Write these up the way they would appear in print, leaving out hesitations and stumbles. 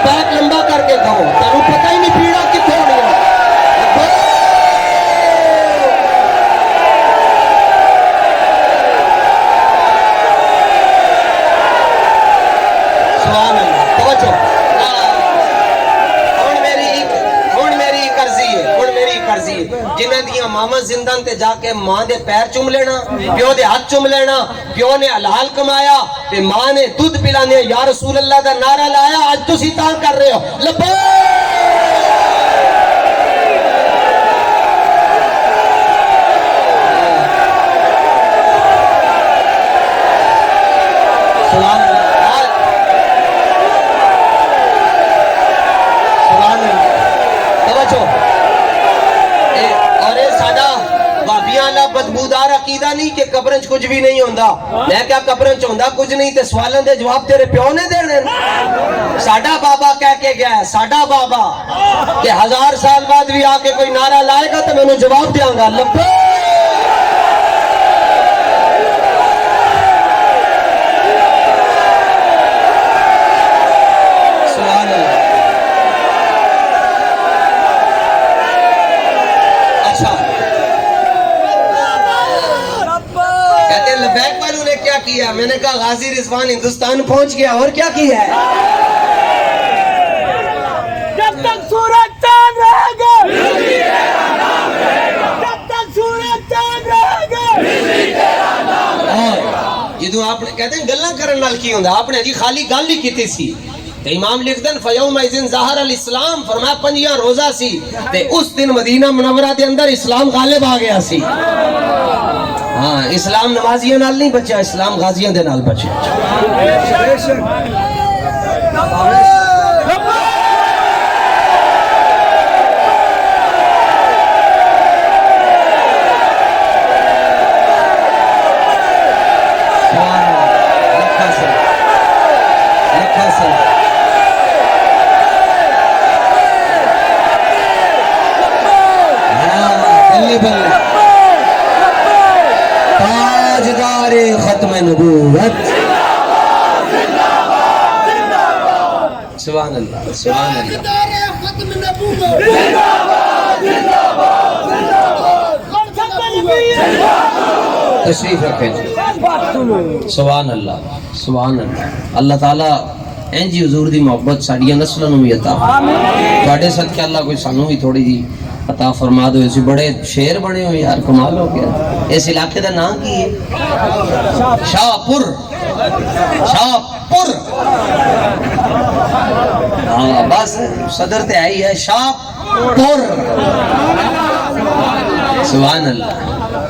लब्बैक लंबा करके कहो, तेनू पता ही नहीं पीड़ा कित्थों होनी है। सुभान अल्लाह। तवज्जो, जिन्हां दियां मावां जिंदां ते जाके मां दे पैर चुम लेना, प्यो दे हाथ चुम लेना। प्यो ने हलाल कमाया ते मां ने दूध पिलाने या रसूल अल्लाह दा नारा लाया, आज तुसी तां कर रहे हो लब्बैक। सुभान अल्लाह, सुभान अल्लाह। तवज्जो, बदबूदार अकीदा नहीं कि कब्र च कुछ भी नहीं होंदा। मैं क्या कब्र च होंदा कुछ नहीं ते सवालों दे जवाब तेरे प्यो ने देने। साडा बाबा कह के गया है, साडा बाबा कि 1000 साल बाद भी आके कोई नारा लाएगा तो मैं उन्हें जवाब देंगा लब्बैक। लब्बैक वालों ने क्या किया? मैंने कहा गाजी रिजवान हिंदुस्तान पहुंच गया, और क्या किया है? जब तक सूरज चांद रहेगा, जब तक सूरज चांद रहेगा, जदों आपने कहते हैं गल्लां करन नाल की हुंदा, आपने जी खाली गल ही कीती सी ते इमाम लिखदन फयौम इज़िन ज़हर अल इस्लाम, फरमाया 5 रोजा सी ते उस दिन मदीना मुनव्वरा दे अंदर इस्लाम गालिब आ गया सी। हाँ, इस्लाम नमाजियों नाल नहीं बचा, इस्लाम गाजियों दे नाल बचा। ताजदारे खत्म नबूवत, सुभान अल्लाह, सुभान अल्लाह। तशरीफ रखें। सुभान अल्लाह, सुभान अल्लाह। अल्लाह ताला इंजी हुजूर दी मोहब्बत साडियां नस्लां नूं भी अता तुहाडे सदके अल्लाह कोई सानू भी थोड़ी जी अता फरमा दो। इसी बड़े शेर बने हो यार, कमाल हो गया। इस इलाके का नाम की है? शाहपुर, शाहपुर। हाँ बस सदर ते आई है शाहपुर। सुभान अल्लाह।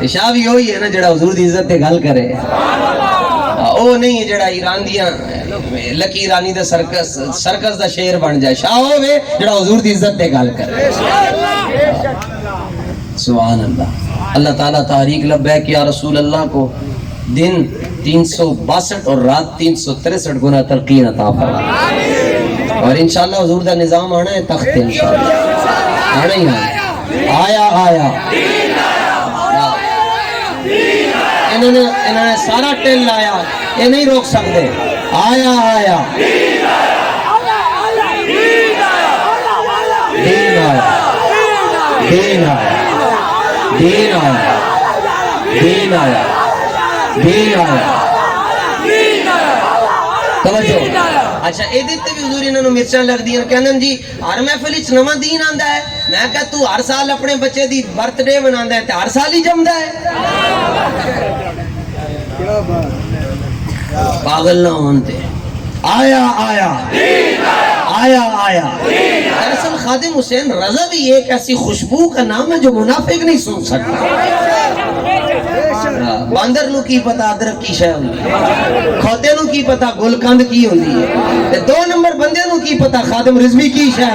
शाह भी वही है ना जड़ा हुजूर दी इज्जत ते गल करे, ओ नहीं है जड़ा ईरान दियां लकी ईरानी दा सर्कस दा शेर बन जाए। शाह होवे जड़ा हुजूर दी इज्जत ते गल करे। सुभान अल्लाह। अल्लाह ताला तारीक लब्बैक या रसूल अल्लाह को दिन 362 और रात 363 गुना तरक्की अता फरमाए। और इंशाअल्लाह हुजूर दा निजाम आना है तख्त, इंशाअल्लाह आना ही आना। आया आया इन्होंने सारा टेल लाया, ये नहीं रोक सकते। आया आया दीन आया, दीन आया, दीन आया, दीन आया, दीन आया। तवज्जो। अच्छा ਇਹਦੇ ਤੇ ਵੀ हुजूर ਇਹਨਾਂ ਨੂੰ ਮਿਰਚਾਂ ਲੱਗਦੀਆਂ, ਕਹਿੰਦੇ ਜੀ ਹਰ ਮਹਿਫਿਲ ਵਿੱਚ ਨਵਾਂ ਦੀਨ ਆਂਦਾ ਹੈ। ਮੈਂ ਕਿਹਾ ਤੂੰ ਹਰ ਸਾਲ ਆਪਣੇ ਬੱਚੇ ਦੀ ਬਰਥਡੇ ਮਨਾਉਂਦਾ ਹੈ ਤੇ ਹਰ ਸਾਲ ਹੀ ਜੰਮਦਾ ਹੈ। पागल ना होते। आया आया आया आया। दरअसल खादिम हुसैन रजा भी एक ऐसी खुशबू का नाम है जो मुनाफिक नहीं सुन सकता। बांदर नू की पता अदरक की शय होंदी, खोते नू की पता गुलकंद की होंदी है, ते 2 नंबर बंदे नू की पता खादिम रिजवी की शय।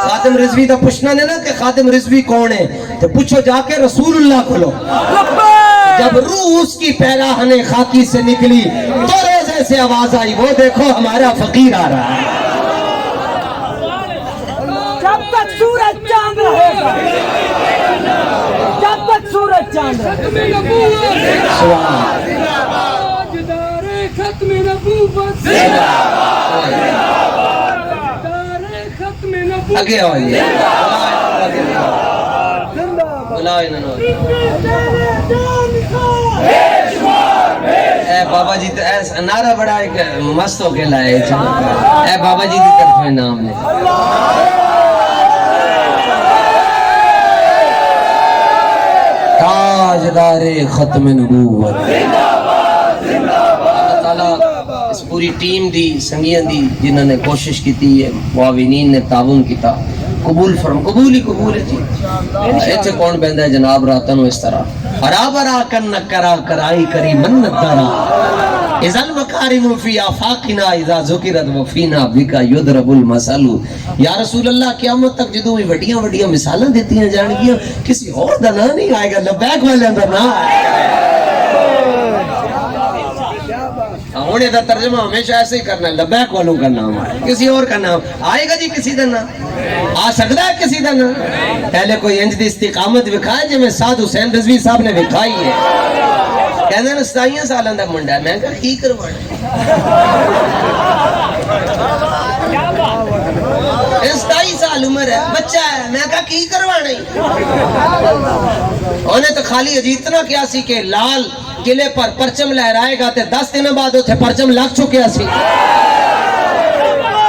खादिम रिजवी दा पूछना ने ना कि खादिम रिजवी कौन है, तो पूछो जाके रसूलुल्लाह को लो। जब रूह उसकी पैराहने खाकी से निकली तो रोजे से आवाज आई, वो देखो हमारा फकीर आ रहा है। जब तक सूरज चांद रहेगा, जब तक सूरज चांद रहेगा। اگے آؤ جی بلاؤ انہوں نے اے بابا جی نعرہ بڑا ایک مست ہو کے لائے اے بابا جی کی طرف نام لے تاجدار ختم نبوت اللہ تعالیٰ اس پوری ٹیم دی سنگیاں دی جنہوں نے کوشش کی تھی معاونین نے تعاون کیتا قبول فرم قبول ہی قبول ہے جی ایتھے کون بہندا ہے جناب راتاں نو اس طرح ہرا برا کن کرا کرائی کری منت دارا اذا المکارم فی آفاقنا اذا ذکرت وفینا بکا یضرب المثل یا رسول اللہ قیامت تک جدوں بھی وڈیاں وڈیاں مثالاں دتیاں جان گیاں کسی اور دا نام نہیں آئے گا لبیک والے دا نام ہونے دا ترجمہ ہمیشہ ایسے ہی کرنا ہے لبیک والوں کا نام آئے کسی اور کا نام آئے گا جی کسی دا نام آ سکتا ہے کسی دا نام پہلے کوئی انج دی استقامت وکھائے جو میں سعد حسین رضوی صاحب نے وکھائی ہے کہنے نا 27 سالوں دا منڈا ہے میں کہا کی کروانا 27 سال عمر ہے بچہ ہے میں کہا کی کروانا انہیں تو خالی اتنا کیا سی کہ لال قلعے پر پرچم لہرائے گا تے 10 دن بعد اتنے پرچم لگ چکے سی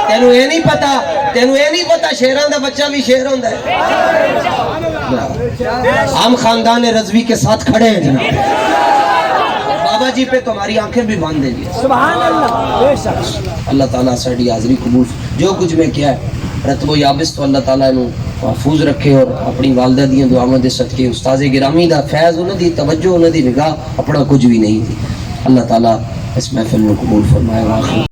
تینوں یہ نہیں پتا شیران دا بچہ بھی شیر ہوندا ہے ہم خاندان رضوی کے ساتھ کھڑے ہیں جناب بابا جی پہ تمہاری آنکھیں بھی باندھ دیں گے سبحان اللہ بے شک اللہ تعالیٰ ساڑی حاضری قبول جو کچھ میں کیا ہے رتب و یابس تو اللہ تعالیٰ انہوں محفوظ رکھے اور اپنی والدہ دیاں دعاواں دے صدقے استاذ گرامی دا فیض انہوں دی توجہ انہوں دی نگاہ اپنا کچھ بھی نہیں تھی اللہ تعالیٰ اس محفل میں قبول فرمائے